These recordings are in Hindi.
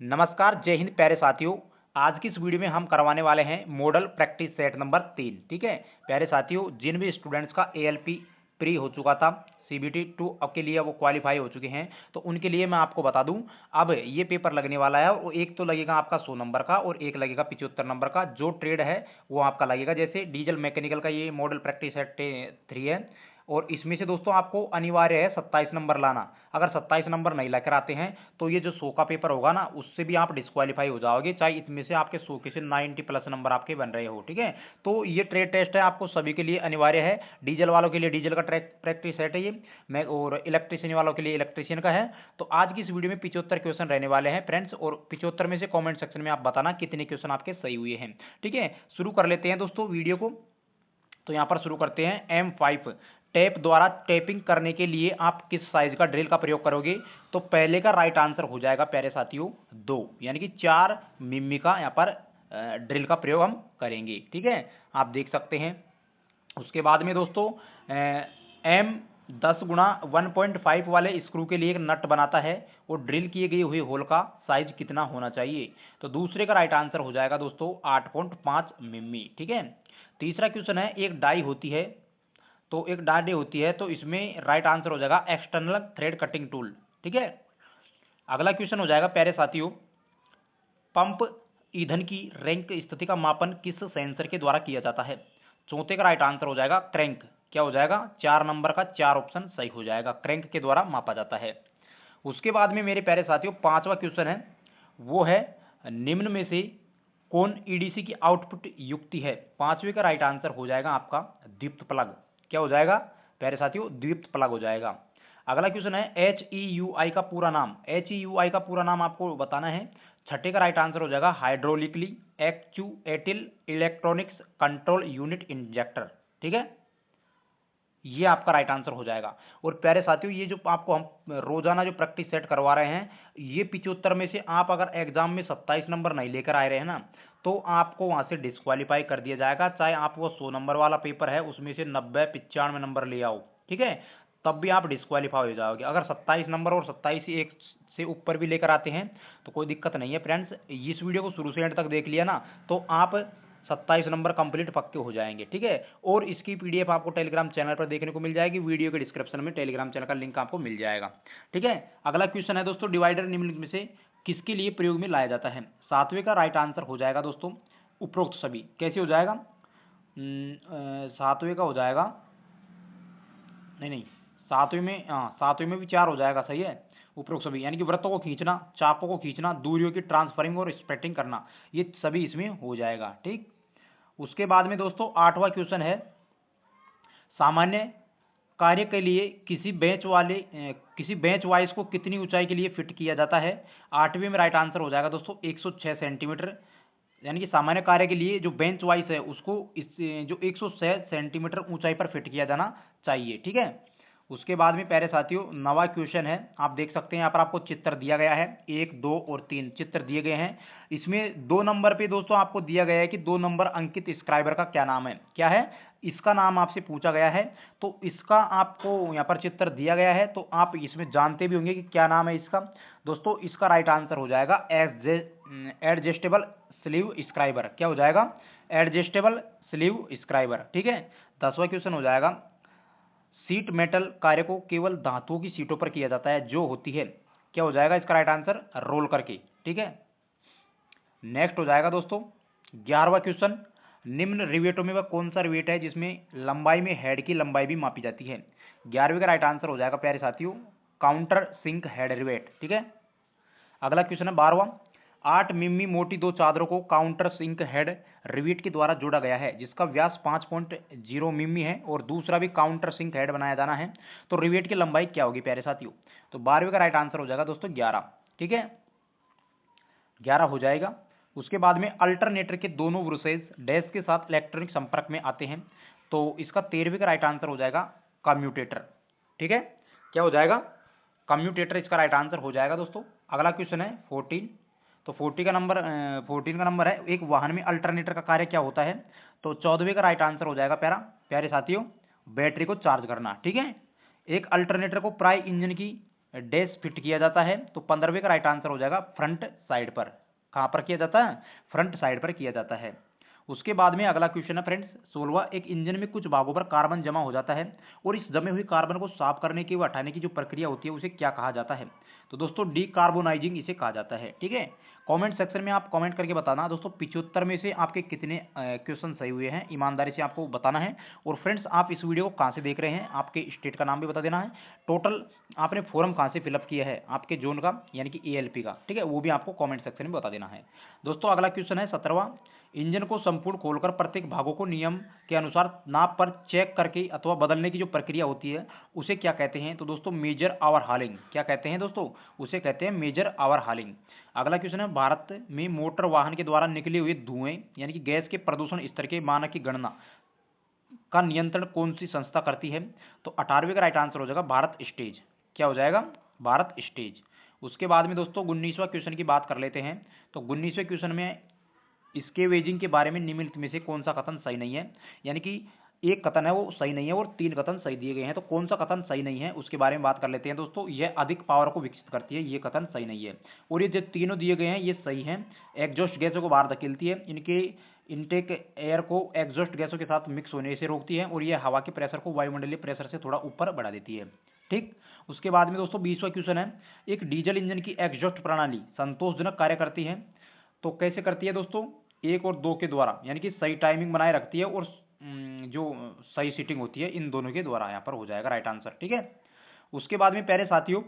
नमस्कार, जय हिंद प्यारे साथियों। आज की इस वीडियो में हम करवाने वाले हैं मॉडल प्रैक्टिस सेट नंबर 3। ठीक है प्यारे साथियों, जिन भी स्टूडेंट्स का एएलपी प्री हो चुका था, सीबीटी 2 अब के लिए वो क्वालिफाई हो चुके हैं, तो उनके लिए मैं आपको बता दूं अब ये पेपर लगने वाला है। और एक तो लगेगा आपका 100 नंबर का और एक लगेगा 75 नंबर का। जो ट्रेड है वो आपका लगेगा, जैसे डीजल मैकेनिकल का ये मॉडल प्रैक्टिस सेट 3 है। और इसमें से दोस्तों आपको अनिवार्य है 27 नंबर लाना। अगर 27 नंबर नहीं लेकर आते हैं तो ये जो 100 का पेपर होगा ना, उससे भी आप डिस्क्वालीफाई हो जाओगे, चाहे इसमें से आपके 100 के से 90 प्लस नंबर आपके बन रहे हो। ठीक है, तो ये ट्रेड टेस्ट है, आपको सभी के लिए अनिवार्य है। डीजल वालों के लिए डीजल का ट्रैक प्रैक्टिस सेट है ये, मैं और इलेक्ट्रिशियन वालों के लिए इलेक्ट्रिशियन का है। तो आज की इस वीडियो में 75 क्वेश्चन रहने वाले हैं फ्रेंड्स, और 75 में से कॉमेंट सेक्शन में आप बताना कितने क्वेश्चन आपके सही हुए हैं। ठीक है, शुरू कर लेते हैं दोस्तों वीडियो को। तो यहाँ पर शुरू करते हैं। M5 टेप द्वारा टेपिंग करने के लिए आप किस साइज का ड्रिल का प्रयोग करोगे? तो पहले का राइट आंसर हो जाएगा प्यारे साथियों 2, यानी कि 4 मिमी का यहाँ पर ड्रिल का प्रयोग हम करेंगे। ठीक है, आप देख सकते हैं। उसके बाद में दोस्तों M10 गुणा 1.5 वाले स्क्रू के लिए एक नट बनाता है और ड्रिल किए गए हुए होल का साइज कितना होना चाहिए? तो दूसरे का राइट आंसर हो जाएगा दोस्तों 8.5 मिमी। ठीक है, तीसरा क्वेश्चन है, एक डाई होती है, तो एक डाई होती है, तो इसमें राइट आंसर हो जाएगा एक्सटर्नल थ्रेड कटिंग टूल। ठीक है, अगला क्वेश्चन हो जाएगा प्यारे साथियों, पंप ईंधन की रैंक स्थिति का मापन किस सेंसर के द्वारा किया जाता है? चौथे का राइट आंसर हो जाएगा क्रैंक। क्या हो जाएगा? 4 नंबर का 4 ऑप्शन सही हो जाएगा, क्रैंक के द्वारा मापा जाता है। उसके बाद में मेरे प्यारे साथियों पांचवा क्वेश्चन है, वो है निम्न में से कौन ईडीसी की आउटपुट युक्ति है? पांचवे का राइट आंसर हो जाएगा आपका दीप्त प्लग। क्या हो जाएगा प्यारे साथियों? दीप्त प्लग हो जाएगा। अगला क्वेश्चन है, HEUI का पूरा नाम। HEUI का पूरा नाम आपको बताना है। छठे का राइट आंसर हो जाएगा hydraulically actuated electronics control unit injector. ठीक है, ये आपका राइट आंसर हो जाएगा। और प्यारे साथियों, ये जो आपको हम रोजाना जो प्रैक्टिस सेट करवा रहे हैं, ये 75 में से आप अगर एग्जाम में 27 नंबर नहीं लेकर आए रहे हैं ना, तो आपको वहां से डिस्क्वालीफाई कर दिया जाएगा। चाहे आप वो 100 नंबर वाला पेपर है उसमें से 90 95 नंबर ले आओ, ठीक है, तब भी आप डिस्क्वालीफाई हो जाओगे। अगर 27 नंबर और 27 एक से ऊपर भी लेकर आते हैं तो कोई दिक्कत नहीं है फ्रेंड्स। इस वीडियो को शुरू से एंड तक देख लिया ना, तो आप 27 नंबर कंप्लीट पक्के हो जाएंगे। ठीक है, और इसकी पीडीएफ आपको टेलीग्राम चैनल पर देखने को मिल जाएगी, वीडियो के डिस्क्रिप्शन में टेलीग्राम चैनल का लिंक आपको मिल जाएगा। ठीक है, अगला क्वेश्चन है दोस्तों, डिवाइडर निम्नलिखित में से किसके लिए प्रयोग में लाया जाता है? सातवें का राइट आंसर हो जाएगा दोस्तों उपरोक्त सभी। कैसे हो जाएगा? सातवें का हो जाएगा, नहीं, सातवें में, हाँ सातवें में भी 4 हो जाएगा, सही है। उपरोक्त सभी यानी कि वृत्तों को खींचना, चापों को खींचना, दूरियों की ट्रांसफरिंग और स्प्रेटिंग करना, ये सभी इसमें हो जाएगा। ठीक, उसके बाद में दोस्तों आठवां क्वेश्चन है, सामान्य कार्य के लिए किसी बेंच वाइज को कितनी ऊंचाई के लिए फिट किया जाता है? आठवें में राइट आंसर हो जाएगा दोस्तों 106 सेंटीमीटर। यानी कि सामान्य कार्य के लिए जो बेंच वाइज है उसको इस जो 106 सेंटीमीटर ऊंचाई पर फिट किया जाना चाहिए। ठीक है, उसके बाद में प्यारे साथियों नवा क्वेश्चन है, आप देख सकते हैं यहाँ पर आपको चित्र दिया गया है, 1 2 और 3 चित्र दिए गए हैं। इसमें 2 नंबर पे दोस्तों आपको दिया गया है कि 2 नंबर अंकित स्क्राइबर का क्या नाम है? क्या है इसका नाम? आपसे पूछा गया है, तो इसका आपको यहाँ पर चित्र दिया गया है, तो आप इसमें जानते भी होंगे कि क्या नाम है इसका। दोस्तों इसका राइट आंसर हो जाएगा एडजस्टेबल स्लीव स्क्राइबर। क्या हो जाएगा? Adjustable sleeve scriber. ठीक है, 10वां क्वेश्चन हो जाएगा, सीट मेटल कार्य को केवल धातुओं की सीटों पर किया जाता है जो होती है। क्या हो जाएगा इसका राइट आंसर? रोल करके। ठीक है, नेक्स्ट हो जाएगा दोस्तों 11वां क्वेश्चन, निम्न रिवेटों में वह कौन सा रिवेट है जिसमें लंबाई में हेड की लंबाई भी मापी जाती है? 11वें का राइट आंसर हो जाएगा प्यारे साथियों काउंटर सिंक हेड रिवेट। ठीक है, अगला क्वेश्चन है 12वां, 8 मिमी मोटी दो चादरों को काउंटर सिंक हेड रिवेट के द्वारा जोड़ा गया है जिसका व्यास 5.0 मिमी है और दूसरा भी काउंटर सिंक हेड बनाया जाना है, तो रिवेट की लंबाई क्या होगी प्यारे साथियों? तो 12वें का राइट आंसर हो जाएगा दोस्तों 11। ठीक है, 11 हो जाएगा। उसके बाद में अल्टरनेटर के दोनों ब्रुसेस डैश के साथ इलेक्ट्रॉनिक संपर्क में आते हैं, तो इसका 13वें का राइट आंसर हो जाएगा कम्यूटेटर। ठीक है, क्या हो जाएगा? कम्यूटेटर इसका राइट आंसर हो जाएगा दोस्तों। अगला क्वेश्चन है 14, तो 14 का नंबर है, एक वाहन में अल्टरनेटर का कार्य क्या होता है? तो 14वें का राइट आंसर हो जाएगा प्यारे साथियों बैटरी को चार्ज करना। ठीक है, एक अल्टरनेटर को प्राय इंजन की डैश फिट किया जाता है? तो 15वें का राइट आंसर हो जाएगा फ्रंट साइड पर। कहाँ पर किया जाता है? फ्रंट साइड पर किया जाता है। उसके बाद में अगला क्वेश्चन है फ्रेंड्स 16वां, एक इंजन में कुछ भागों पर कार्बन जमा हो जाता है और इस जमे हुई कार्बन को साफ करने की व हटाने की जो प्रक्रिया होती है उसे क्या कहा जाता है? तो दोस्तों डीकार्बोनाइजिंग इसे कहा जाता है। ठीक है, कमेंट सेक्शन में आप कमेंट करके बताना दोस्तों 75 में से आपके कितने क्वेश्चन सही हुए हैं, ईमानदारी से आपको बताना है। और फ्रेंड्स आप इस वीडियो को कहाँ से देख रहे हैं, आपके स्टेट का नाम भी बता देना है। टोटल आपने फॉर्म कहाँ से फिलअप किया है, आपके जोन का यानी कि ALP का, ठीक है, वो भी आपको कमेंट सेक्शन में बता देना है। दोस्तों अगला क्वेश्चन है 17वां, इंजन को संपूर्ण खोलकर प्रत्येक भागों को नियम के अनुसार नाप पर चेक करके अथवा बदलने की जो प्रक्रिया होती है उसे क्या कहते हैं? तो दोस्तों मेजर आवर हालिंग। क्या कहते हैं दोस्तों? उसे कहते हैं मेजर आवर हालिंग। अगला क्वेश्चन है भारत में मोटर वाहन के द्वारा निकले हुए धुएं यानी कि गैस के प्रदूषण स्तर के मानक की गणना का नियंत्रण कौन सी संस्था करती है? तो 18वें का राइट आंसर हो जाएगा भारत स्टेज। क्या हो जाएगा? भारत स्टेज। उसके बाद में दोस्तों 19वां क्वेश्चन की बात कर लेते हैं। तो 19वें क्वेश्चन में स्केवेजिंग के बारे में निम्नलिखित में से कौन सा कथन सही नहीं है? यानी कि एक कथन है वो सही नहीं है और 3 कथन सही दिए गए हैं, तो कौन सा कथन सही नहीं है उसके बारे में बात कर लेते हैं दोस्तों। यह अधिक पावर को विकसित करती है, ये कथन सही नहीं है। और ये जो तीनों दिए गए हैं ये सही हैं। एग्जॉस्ट गैसों को बाहर धकेलती है, इनके इनटेक एयर को एग्जॉस्ट गैसों के साथ मिक्स होने से रोकती है और यह हवा के प्रेशर को वायुमंडलीय प्रेशर से थोड़ा ऊपर बढ़ा देती है। ठीक, उसके बाद में दोस्तों 20वां क्वेश्चन है, एक डीजल इंजन की एग्जॉस्ट प्रणाली संतोषजनक कार्य करती है तो कैसे करती है दोस्तों? 1 और 2 के द्वारा, यानी कि सही टाइमिंग बनाए रखती है और जो सही सीटिंग होती है इन दोनों के द्वारा यहाँ पर हो जाएगा राइट आंसर। ठीक है, उसके बाद में प्यारे साथियों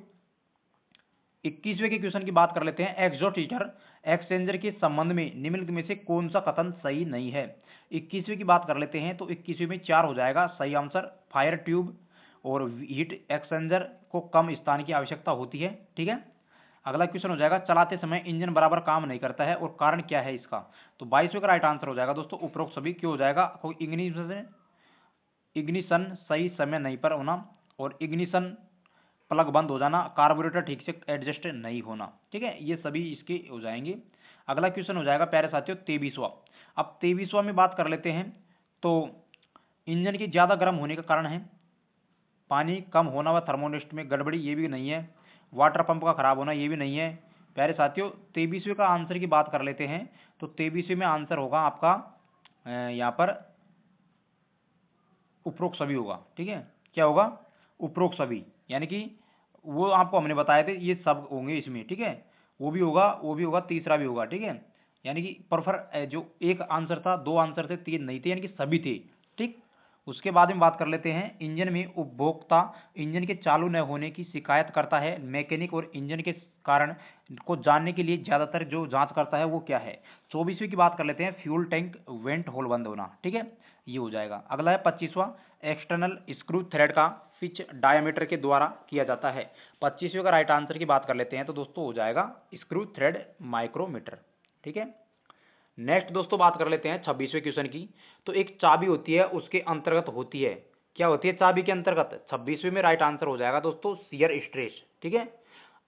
21वें के क्वेश्चन की बात कर लेते हैं, एग्जॉस्ट हीटर एक्सचेंजर के संबंध में निम्नलिखित में से कौन सा कथन सही नहीं है? 21वें की बात कर लेते हैं तो 21वें में 4 हो जाएगा सही आंसर, फायर ट्यूब और हीट एक्सचेंजर को कम स्थान की आवश्यकता होती है। ठीक है, अगला क्वेश्चन हो जाएगा, चलाते समय इंजन बराबर काम नहीं करता है और कारण क्या है इसका? तो 22वें का राइट आंसर हो जाएगा दोस्तों उपरोक्त सभी। क्यों हो जाएगा? कोई इग्निशन सही समय नहीं पर होना और इग्निशन प्लग बंद हो जाना, कार्बोरेटर ठीक से एडजस्ट नहीं होना। ठीक है, ये सभी इसके हो जाएंगे। अगला क्वेश्चन हो जाएगा प्यारे साथियों 23वां। अब 23वां में बात कर लेते हैं तो इंजन के ज़्यादा गर्म होने का कारण है पानी कम होना व थर्मोस्टेट में गड़बड़ी, ये भी नहीं है। वाटर पंप का खराब होना, ये भी नहीं है। प्यारे साथियों 23वें का आंसर की बात कर लेते हैं तो 23वें में आंसर होगा आपका यहाँ पर उपरोक्त सभी होगा। ठीक है, क्या होगा? उपरोक्त सभी, यानी कि वो आपको हमने बताए थे ये सब होंगे इसमें। ठीक है, वो भी होगा, वो भी होगा, तीसरा भी होगा। ठीक है, यानी कि परफर जो एक आंसर था, 2 आंसर थे, 3 नहीं थे, यानी कि सभी थे। ठीक, उसके बाद में बात कर लेते हैं, इंजन में उपभोक्ता इंजन के चालू न होने की शिकायत करता है, मैकेनिक और इंजन के कारण को जानने के लिए ज़्यादातर जो जांच करता है वो क्या है? 24वीं की बात कर लेते हैं, फ्यूल टैंक वेंट होल बंद होना। ठीक है, ये हो जाएगा। अगला है 25वां, एक्सटर्नल स्क्रू थ्रेड का पिच डायमीटर के द्वारा किया जाता है। 25वें का राइट आंसर की बात कर लेते हैं तो दोस्तों हो जाएगा स्क्रू थ्रेड माइक्रोमीटर। ठीक है, नेक्स्ट दोस्तों बात कर लेते हैं 26वें क्वेश्चन की। तो एक चाबी होती है उसके अंतर्गत होती है, क्या होती है चाबी के अंतर्गत? 26वें में राइट आंसर हो जाएगा दोस्तों शियर स्ट्रेस। ठीक है,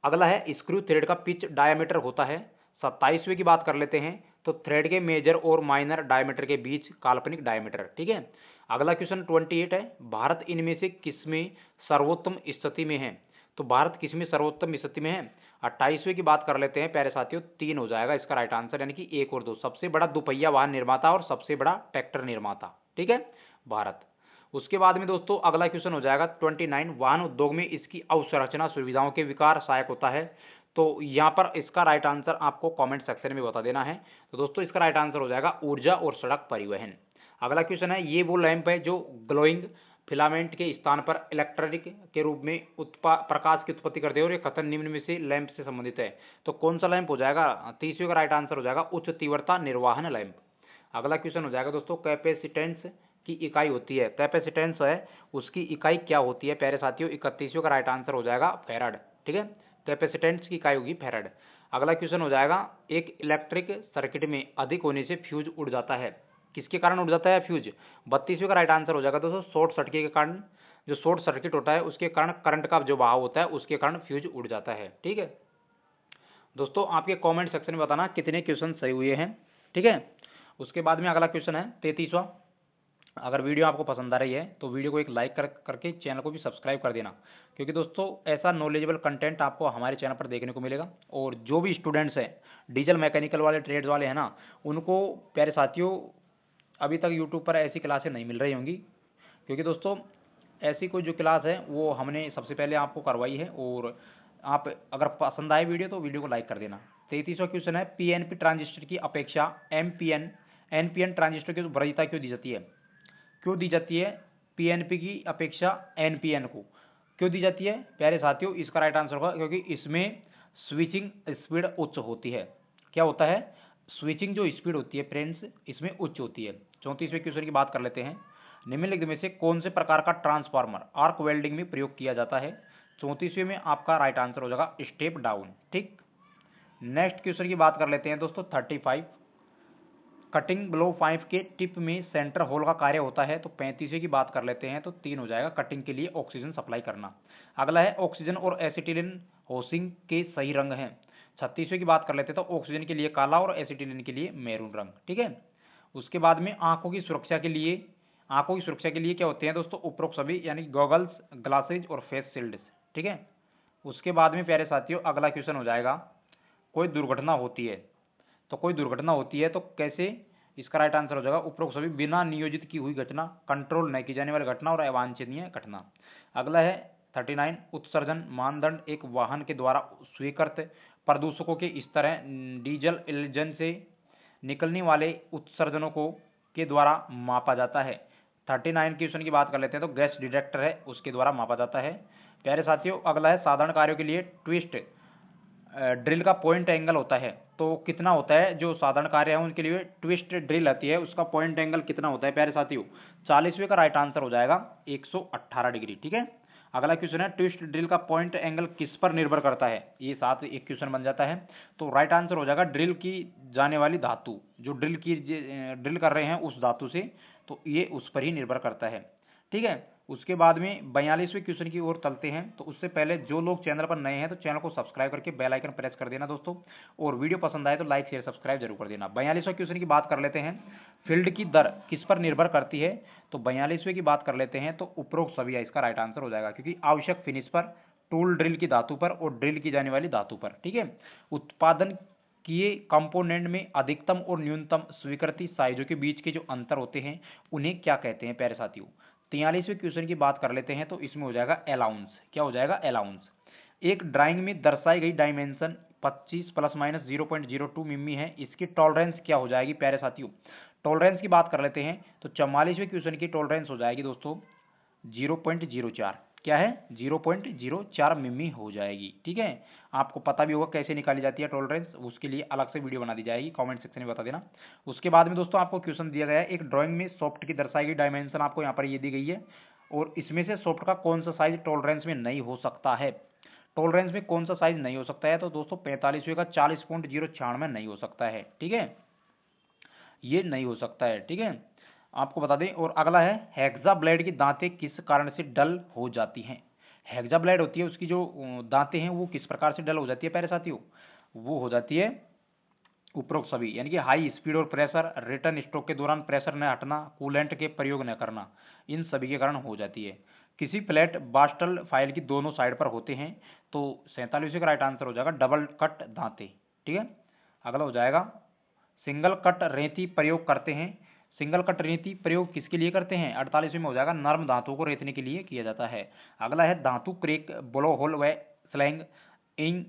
अगला है स्क्रू थ्रेड का पिच डायमीटर होता है। 27वें की बात कर लेते हैं तो थ्रेड के मेजर और माइनर डायमीटर के बीच काल्पनिक डायमीटर। ठीक है, अगला क्वेश्चन 28 है, भारत इनमें से किसमें सर्वोत्तम स्थिति में है? तो भारत किसमें सर्वोत्तम स्थिति में है? 28वें की बात कर लेते हैं प्यारे साथियों, 3 हो जाएगा इसका राइट आंसर, यानी कि 1 और 2। सबसे बड़ा दुपहिया वाहन निर्माता और सबसे बड़ा ट्रैक्टर निर्माता। ठीक है, भारत। उसके बाद में दोस्तों अगला क्वेश्चन हो जाएगा 29, वाहन उद्योग में इसकी अवसंरचना सुविधाओं के विकास सहायक होता है। तो यहाँ पर इसका राइट आंसर आपको कमेंट सेक्शन में बता देना है। तो दोस्तों इसका राइट आंसर हो जाएगा ऊर्जा और सड़क परिवहन। अगला क्वेश्चन है, ये वो लैंप है जो ग्लोइंग फिलामेंट के स्थान पर इलेक्ट्रिक के रूप में प्रकाश की उत्पत्ति करते हैं और ये कथन निम्न में से लैंप से संबंधित है। तो कौन सा लैंप हो जाएगा? 30वें का राइट आंसर हो जाएगा उच्च तीव्रता निर्वाहन लैंप। अगला क्वेश्चन हो जाएगा दोस्तों, कैपेसिटेंस की इकाई होती है, कैपेसिटेंस है उसकी इकाई क्या होती है प्यारे साथियों? 31वें का राइट आंसर हो जाएगा फैराड। ठीक है, कैपेसिटेंस की इकाई होगी फैराड। अगला क्वेश्चन हो जाएगा, एक इलेक्ट्रिक सर्किट में अधिक होने से फ्यूज उड़ जाता है, किसके कारण उड़ जाता है फ्यूज? 32वें का राइट आंसर हो जाएगा दोस्तों शॉर्ट सर्किट के कारण, जो शॉर्ट सर्किट होता है उसके कारण करंट का जो बहाव होता है उसके कारण फ्यूज उड़ जाता है। ठीक है दोस्तों, आपके कमेंट सेक्शन में बताना कितने क्वेश्चन सही हुए हैं। ठीक है, उसके बाद में अगला क्वेश्चन है 33वां, अगर वीडियो आपको पसंद आ रही है तो वीडियो को एक लाइक करके चैनल को भी सब्सक्राइब कर देना, क्योंकि दोस्तों ऐसा नॉलेजेबल कंटेंट आपको हमारे चैनल पर देखने को मिलेगा। और जो भी स्टूडेंट्स हैं डीजल मैकेनिकल वाले ट्रेड्स वाले हैं ना, उनको प्यारे साथियों अभी तक यूट्यूब पर ऐसी क्लासें नहीं मिल रही होंगी, क्योंकि दोस्तों ऐसी कोई जो क्लास है वो हमने सबसे पहले आपको करवाई है। और आप अगर पसंद आए वीडियो तो वीडियो को लाइक कर देना। 33वां क्वेश्चन है, पीएनपी ट्रांजिस्टर की अपेक्षा एनपीएन ट्रांजिस्टर की वरीयता क्यों दी जाती है? क्यों दी जाती है पीएनपी की अपेक्षा एनपीएन को? क्यों दी जाती है प्यारे साथियों? इसका राइट आंसर होगा क्योंकि इसमें स्विचिंग स्पीड उच्च होती है। क्या होता है? स्विचिंग जो स्पीड होती है फ्रेंड्स इसमें उच्च होती है। 34वें क्वेश्चन की बात कर लेते हैं, निम्नलिखित में से कौन से प्रकार का ट्रांसफार्मर आर्क वेल्डिंग में प्रयोग किया जाता है? 34वें में आपका राइट आंसर हो जाएगा स्टेप डाउन। ठीक, नेक्स्ट क्वेश्चन की बात कर लेते हैं दोस्तों 35, कटिंग ब्लो पाइप के टिप में सेंटर होल का कार्य होता है। तो 35वें की बात कर लेते हैं तो 3 हो जाएगा, कटिंग के लिए ऑक्सीजन सप्लाई करना। अगला है ऑक्सीजन और एसिटिलीन होसिंग के सही रंग हैं। 36वें की बात कर लेते हैं तो ऑक्सीजन के लिए काला और एसिटिलीन के लिए मैरून रंग। ठीक है, उसके बाद में आंखों की सुरक्षा के लिए क्या होते हैं दोस्तों? उपरोक्त सभी, यानी गॉगल्स, ग्लासेज और फेस शील्ड। ठीक है, उसके बाद में प्यारे साथियों अगला क्वेश्चन हो जाएगा, कोई दुर्घटना होती है तो कैसे? इसका राइट आंसर हो जाएगा उपरोक्त सभी बिना नियोजित की हुई घटना, कंट्रोल नहीं की जाने वाली घटना और अवांछनीय घटना। अगला है 39, उत्सर्जन मानदंड एक वाहन के द्वारा स्वीकृत प्रदूषकों के स्तर है। डीजल इंजन से निकलने वाले उत्सर्जनों को के द्वारा मापा जाता है। 39 क्वेश्चन की बात कर लेते हैं तो गैस डिटेक्टर है उसके द्वारा मापा जाता है। प्यारे साथियों अगला है साधारण कार्यों के लिए ट्विस्ट ड्रिल का पॉइंट एंगल होता है तो कितना होता है? जो साधारण कार्य है उनके लिए ट्विस्ट ड्रिल आती है उसका पॉइंट एंगल कितना होता है प्यारे साथियों? 40वें का राइट आंसर हो जाएगा 118 डिग्री। ठीक है, अगला क्वेश्चन है, ट्विस्ट ड्रिल का पॉइंट एंगल किस पर निर्भर करता है? ये साथ एक क्वेश्चन बन जाता है। तो राइट आंसर हो जाएगा ड्रिल की जाने वाली धातु, जो ड्रिल कर रहे हैं उस धातु से, तो ये उस पर ही निर्भर करता है। ठीक है, उसके बाद में 42वें क्वेश्चन की ओर चलते हैं। तो उससे पहले जो लोग चैनल पर नए हैं तो चैनल को सब्सक्राइब करके बेल आइकन प्रेस कर देना दोस्तों, और वीडियो पसंद आए तो लाइक शेयर सब्सक्राइब जरूर कर देना। 42वें क्वेश्चन की बात कर लेते हैं, फील्ड की दर किस पर निर्भर करती है? तो 42वें की बात कर लेते हैं तो उपरोक्त सभी इसका राइट आंसर हो जाएगा, क्योंकि आवश्यक फिनिश पर, टूल ड्रिल की धातु पर और ड्रिल की जाने वाली धातु पर। ठीक है, उत्पादन किए कंपोनेंट में अधिकतम और न्यूनतम स्वीकृति साइजों के बीच के जो अंतर होते हैं उन्हें क्या कहते हैं प्यारे साथियों? 43वें क्वेश्चन की बात कर लेते हैं तो इसमें हो जाएगा अलाउंस। क्या हो जाएगा? अलाउंस। एक ड्राइंग में दर्शाई गई डायमेंशन 25 ± 0.02 मिमी है, इसकी टॉलरेंस क्या हो जाएगी प्यारे साथियों? टॉलरेंस की बात कर लेते हैं तो 44वें क्वेश्चन की टॉलरेंस हो जाएगी दोस्तों 0.04। क्या है? 0.04 मिमी हो जाएगी। ठीक है, आपको पता भी होगा कैसे निकाली जाती है टॉलरेंस, उसके लिए अलग से वीडियो बना दी जाएगी, कमेंट सेक्शन में बता देना। उसके बाद में दोस्तों आपको क्वेश्चन दिया गया है, एक ड्राइंग में सॉफ्ट की दर्शाई गई डायमेंशन आपको यहाँ पर ये दी गई है, और इसमें से सॉफ्ट का कौन सा साइज टॉलरेंस में नहीं हो सकता है? टॉलरेंस में कौन सा साइज नहीं हो सकता है? तो दोस्तों 45वें का 40.096 में नहीं हो सकता है। ठीक है, ये नहीं हो सकता है। ठीक है, आपको बता दें। और अगला है, हेक्सा ब्लेड की दांतें किस कारण से डल हो जाती हैं? हेक्सा ब्लेड होती है उसकी जो दांतें हैं वो किस प्रकार से डल हो जाती है प्यारे साथियों? वो हो जाती है उपरोक्त सभी, यानी कि हाई स्पीड और प्रेशर, रिटर्न स्ट्रोक के दौरान प्रेशर न हटना, कूलेंट के प्रयोग न करना, इन सभी के कारण हो जाती है। किसी फ्लैट बास्टल फाइल की दोनों साइड पर होते हैं। तो 47 का राइट आंसर हो जाएगा डबल कट दांते। ठीक है, अगला हो जाएगा, सिंगल कट रेती प्रयोग करते हैं। सिंगल कट रेती प्रयोग किसके लिए करते हैं? 48वें में हो जाएगा नर्म धातुओं को रेतने के लिए किया जाता है। अगला है, धातु क्रेक, ब्लो होल व स्लैंग इन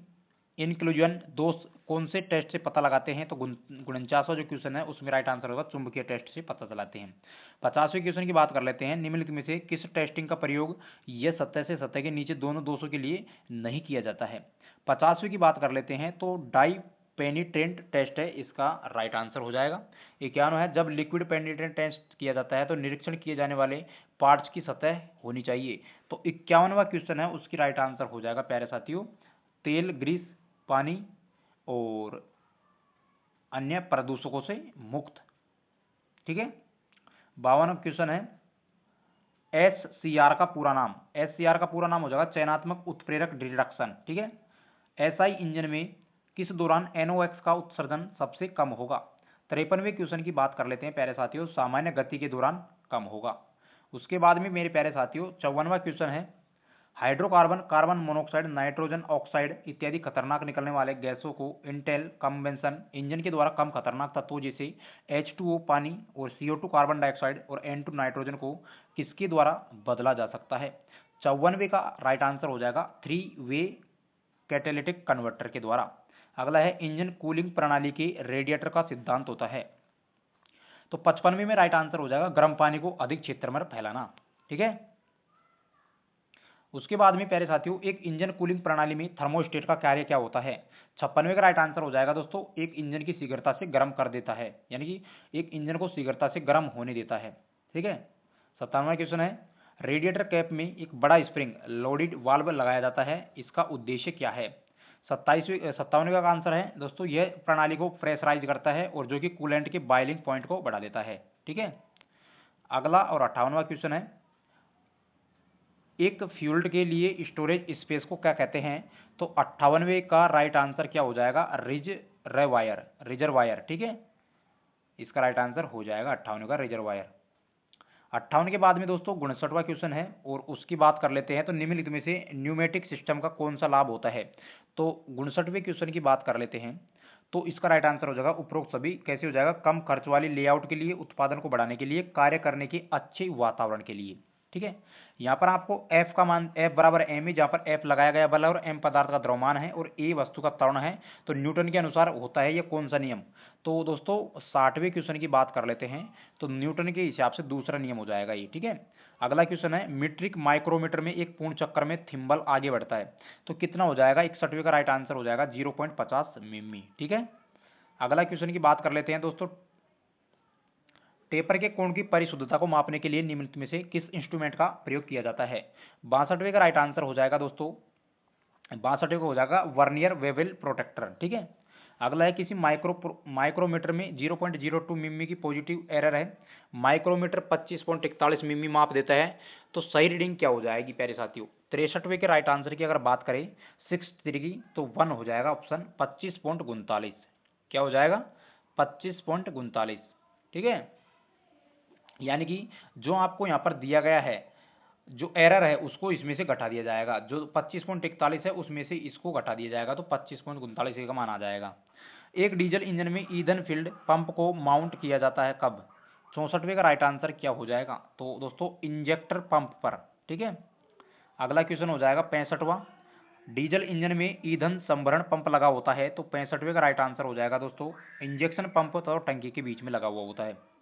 इंक्लूजन दोष कौन से टेस्ट से पता लगाते हैं? तो 49वां जो क्वेश्चन है उसमें राइट आंसर होगा चुंबकीय टेस्ट से पता चलाते हैं। 50वें क्वेश्चन की बात कर लेते हैं, निम्नलिखित में से किस टेस्टिंग का प्रयोग यह सतह से सतह के नीचे दोनों दोषों के लिए नहीं किया जाता है? 50वें की बात कर लेते हैं तो डाई पेनिट्रेंट टेस्ट है इसका राइट आंसर हो जाएगा। 51वां है, जब लिक्विड पेनिट्रेंट टेस्ट किया जाता है तो निरीक्षण किए जाने वाले पार्ट्स की सतह होनी चाहिए। तो 51वां क्वेश्चन है उसकी राइट आंसर हो जाएगा प्यारे साथियों तेल, ग्रीस, पानी और अन्य प्रदूषकों से मुक्त। ठीक है, 52वां क्वेश्चन है, एससीआर का पूरा नाम। एससीआर का पूरा नाम हो जाएगा चयनात्मक उत्प्रेरक रिडक्शन। ठीक है, एसआई इंजन में किस दौरान एनओएक्स का उत्सर्जन सबसे कम होगा? 53वें क्वेश्चन की बात कर लेते हैं प्यारे साथियों, सामान्य गति के दौरान कम होगा। उसके बाद में मेरे प्यारे साथियों 54वां क्वेश्चन है, hydrocarbon, carbon monoxide, nitrogen oxide इत्यादि खतरनाक निकलने वाले गैसों को इंटेल कंबेंशन इंजन के द्वारा कम खतरनाक तत्वों जैसे H2O पानी और CO2 कार्बन डाइऑक्साइड और N2 नाइट्रोजन को किसके द्वारा बदला जा सकता है? 54वें का राइट आंसर हो जाएगा 3-वे कैटेलिटिक कन्वर्टर के द्वारा। अगला है इंजन कूलिंग प्रणाली के रेडिएटर का सिद्धांत होता है। तो 55वें में राइट आंसर हो जाएगा गर्म पानी को अधिक क्षेत्र में फैलाना। ठीक है। उसके बाद में प्यारे साथियों एक इंजन कूलिंग प्रणाली में थर्मोस्टेट का कार्य क्या होता है? 56वें का राइट आंसर हो जाएगा दोस्तों एक इंजन की शीघ्रता से गर्म कर देता है, यानी कि एक इंजन को शीघ्रता से गर्म होने देता है। ठीक है। 57वां क्वेश्चन है, रेडिएटर कैप में एक बड़ा स्प्रिंग लोडेड वाल्व लगाया जाता है, इसका उद्देश्य क्या है? 57वें का आंसर है दोस्तों यह प्रणाली को प्रेशराइज करता है और जो कि कूलेंट के बॉइलिंग पॉइंट को बढ़ा देता है। ठीक है। अगला और 58वां क्वेश्चन है, एक फ्यूल्ड के लिए स्टोरेज स्पेस को क्या कहते हैं? तो 58वें का राइट आंसर क्या हो जाएगा? रिजर्वायर। ठीक है। इसका राइट आंसर हो जाएगा 58वें का रिजर्वायर। 58 के बाद में दोस्तों 59वां क्वेश्चन है और उसकी बात कर लेते हैं। तो निम्नलिखित में से न्यूमेटिक सिस्टम का कौन सा लाभ होता है? तो 59वें क्वेश्चन की बात कर लेते हैं। तो इसका राइट आंसर हो जाएगा उपरोक्त सभी। कैसे हो जाएगा? कम खर्च वाली लेआउट के लिए, उत्पादन को बढ़ाने के लिए, कार्य करने के अच्छे वातावरण के लिए। ठीक है। यहाँ पर आपको F का मान F बराबर m है, जहाँ पर F लगाया गया बल है और m पदार्थ का द्रव्यमान है और a वस्तु का त्वरण है। तो न्यूटन के अनुसार होता है ये कौन सा नियम? तो दोस्तों 60वें क्वेश्चन की बात कर लेते हैं। तो न्यूटन के हिसाब से दूसरा नियम हो जाएगा ये। ठीक है। अगला क्वेश्चन है, मीट्रिक माइक्रोमीटर में एक पूर्ण चक्कर में थिम्बल आगे बढ़ता है तो कितना हो जाएगा? 61वें का राइट आंसर हो जाएगा 0.50 मिमी। ठीक है। अगला क्वेश्चन की बात कर लेते हैं दोस्तों, टेपर के कोण की परिशुद्धता को मापने के लिए निम्नलिखित में से किस इंस्ट्रूमेंट का प्रयोग किया जाता है? 62वें का राइट आंसर हो जाएगा दोस्तों 62वें को हो जाएगा वर्नियर वेवल प्रोटेक्टर। ठीक है। अगला है, किसी माइक्रोमीटर में 0.02 मिमी की पॉजिटिव एरर है, माइक्रोमीटर 25.41 मिमी माप देता है, तो सही रीडिंग क्या हो जाएगी प्यारे साथियों? 63वें के राइट आंसर की अगर बात करें 63 की, तो 1 हो जाएगा ऑप्शन 25.39। क्या हो जाएगा? 25.39। ठीक है। यानी कि जो आपको यहाँ पर दिया गया है, जो एरर है उसको इसमें से घटा दिया जाएगा, जो 25.41 है उसमें से इसको घटा दिया जाएगा, तो 25.39 का मान आ जाएगा। एक डीजल इंजन में ईंधन फील्ड पंप को माउंट किया जाता है कब? 64वें का राइट आंसर क्या हो जाएगा? तो दोस्तों इंजेक्टर पंप पर। ठीक है। अगला क्वेश्चन हो जाएगा 65वां, डीजल इंजन में ईंधन संभरण पंप लगा होता है, तो 65वें का राइट आंसर हो जाएगा दोस्तों इंजेक्शन पंप तो टंकी के बीच में लगा हुआ होता है।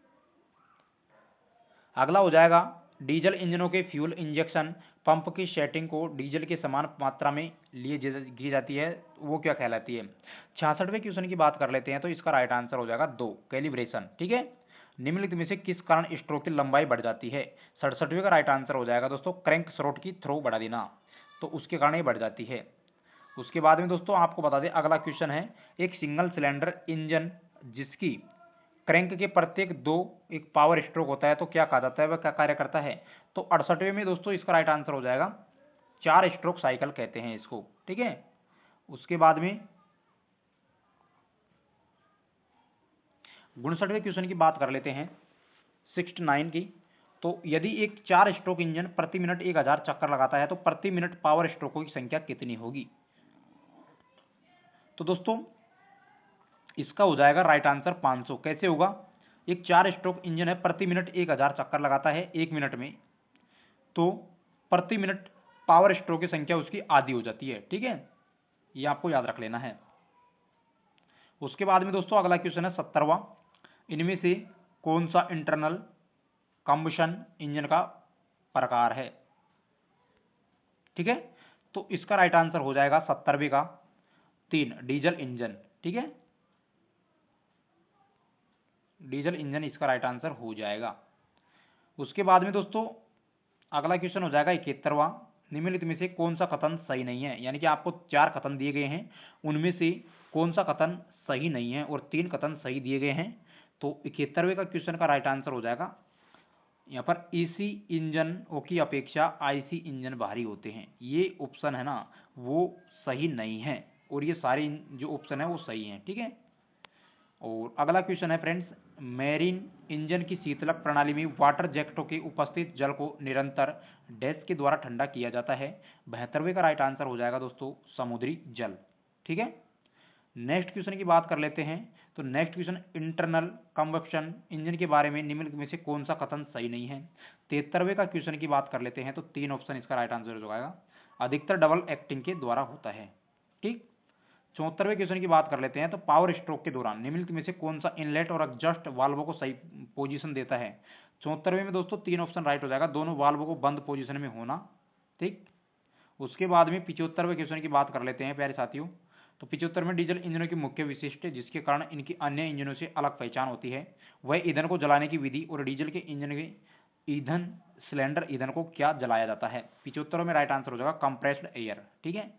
अगला हो जाएगा, डीजल इंजनों के फ्यूल इंजेक्शन पंप की सेटिंग को डीजल के समान मात्रा में लिए की जाती है, वो क्या कहलाती है? 66वें क्वेश्चन की बात कर लेते हैं। तो इसका राइट आंसर हो जाएगा 2 कैलिब्रेशन। ठीक है। निम्नलिखित में से किस कारण स्ट्रोक की लंबाई बढ़ जाती है? 67वें का राइट आंसर हो जाएगा दोस्तों क्रैंक स्रोत की थ्रो बढ़ा देना, तो उसके कारण ये बढ़ जाती है। उसके बाद में दोस्तों आपको बता दें, अगला क्वेश्चन है, एक सिंगल सिलेंडर इंजन जिसकी क्रैंक के प्रत्येक 2 एक पावर स्ट्रोक होता है, तो क्या कहा जाता है, वह क्या कार्य करता है? तो 68वें में दोस्तों इसका राइट आंसर हो जाएगा 4 स्ट्रोक साइकिल कहते हैं इसको। ठीक है। उसके बाद में 59वें क्वेश्चन की बात कर लेते हैं 69 की। तो यदि एक 4 स्ट्रोक इंजन प्रति मिनट 1000 चक्कर लगाता है तो प्रति मिनट पावर स्ट्रोकों की संख्या कितनी होगी? तो दोस्तों इसका हो जाएगा राइट आंसर 500। कैसे होगा? एक 4 स्ट्रोक इंजन है, प्रति मिनट 1000 चक्कर लगाता है 1 मिनट में, तो प्रति मिनट पावर स्ट्रोक की संख्या उसकी आधी हो जाती है। ठीक है। ये आपको याद रख लेना है। उसके बाद में दोस्तों अगला क्वेश्चन है 70वां, इनमें से कौन सा इंटरनल कंबशन इंजन का प्रकार है? ठीक है। तो इसका राइट आंसर हो जाएगा 70वें का 3 डीजल इंजन। ठीक है। डीजल इंजन इसका राइट आंसर हो जाएगा। उसके बाद में दोस्तों अगला क्वेश्चन हो जाएगा 71वां, निम्नलिखित में से कौन सा कथन सही नहीं है? यानी कि आपको 4 कथन दिए गए हैं, उनमें से कौन सा कथन सही नहीं है और 3 कथन सही दिए गए हैं। तो 71वें का क्वेश्चन का राइट आंसर हो जाएगा यहाँ पर एसी इंजनों की अपेक्षा आईसी इंजन भारी होते हैं। ये ऑप्शन है ना वो सही नहीं है और ये सारे जो ऑप्शन है वो सही हैं। ठीक है। और अगला क्वेश्चन है फ्रेंड्स, मैरीन इंजन की शीतलक प्रणाली में वाटर जैकेटों के उपस्थित जल को निरंतर डैश के द्वारा ठंडा किया जाता है। 72वें का राइट आंसर हो जाएगा दोस्तों समुद्री जल। ठीक है, नेक्स्ट क्वेश्चन की बात कर लेते हैं। तो next question, internal combustion engine के बारे में निम्नलिखित में से कौन सा कथन सही नहीं है। 73वें का क्वेश्चन की बात कर लेते हैं। तो 3 ऑप्शन इसका राइट आंसर हो जाएगा, अधिकतर डबल एक्टिंग के द्वारा होता है। ठीक, 74वें क्वेश्चन की बात कर लेते हैं। तो पावर स्ट्रोक के दौरान निम्नलिखित में से कौन सा इनलेट और एग्जॉस्ट वाल्वों को सही पोजीशन देता है। 74वें में दोस्तों 3 ऑप्शन राइट हो जाएगा, दोनों वाल्वों को बंद पोजीशन में होना। ठीक, उसके बाद में 75वें क्वेश्चन की बात कर लेते हैं प्यारे साथियों। तो 75 में डीजल इंजनों की मुख्य विशिष्ट जिसके कारण इनकी अन्य इंजनों से अलग पहचान होती है, वह ईंधन को जलाने की विधि और डीजल के इंजन के ईंधन सिलेंडर ईंधन को क्या जलाया जाता है। 75 में राइट आंसर हो जाएगा कंप्रेस्ड एयर। ठीक है,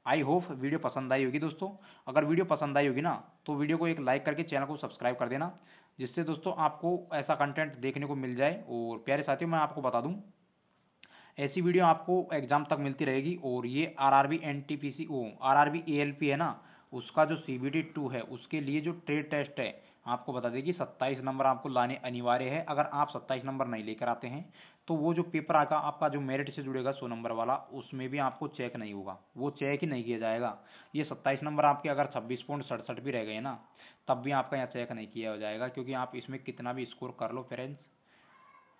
आई होप वीडियो पसंद आई होगी दोस्तों। अगर वीडियो पसंद आई होगी ना तो वीडियो को एक लाइक करके चैनल को सब्सक्राइब कर देना, जिससे दोस्तों आपको ऐसा कंटेंट देखने को मिल जाए। और प्यारे साथियों मैं आपको बता दूं, ऐसी वीडियो आपको एग्जाम तक मिलती रहेगी। और ये आरआरबी एनटीपीसी ओ आरआरबी एएलपी है ना, उसका जो सीबीटी 2 है उसके लिए जो ट्रेड टेस्ट है, आपको बता दें कि 27 नंबर आपको लाने अनिवार्य है। अगर आप 27 नंबर नहीं लेकर आते हैं तो वो जो पेपर आएगा आपका जो मेरिट से जुड़ेगा 100 नंबर वाला, उसमें भी आपको चेक नहीं होगा, वो चेक ही नहीं किया जाएगा। ये 27 नंबर आपके अगर 26.67 भी रह गए ना, तब भी आपका यहाँ चेक नहीं किया जाएगा, क्योंकि आप इसमें कितना भी स्कोर कर लो फ्रेंड्स।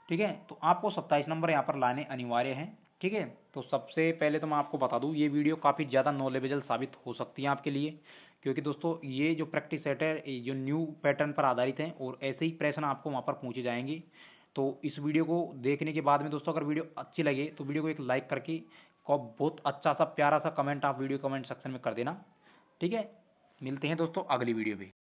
ठीक है, तो आपको 27 नंबर यहाँ पर लाने अनिवार्य हैं। ठीक है, तो सबसे पहले तो मैं आपको बता दूं, ये वीडियो काफ़ी ज़्यादा नॉलेजेबल साबित हो सकती है आपके लिए, क्योंकि दोस्तों ये जो प्रैक्टिस सेट है ये जो न्यू पैटर्न पर आधारित है और ऐसे ही प्रश्न आपको वहाँ पर पूछे जाएंगे। तो इस वीडियो को देखने के बाद में दोस्तों अगर वीडियो अच्छी लगे तो वीडियो को एक लाइक करके को बहुत अच्छा सा प्यारा सा कमेंट आप वीडियो कमेंट सेक्शन में कर देना। ठीक है, मिलते हैं दोस्तों अगली वीडियो में।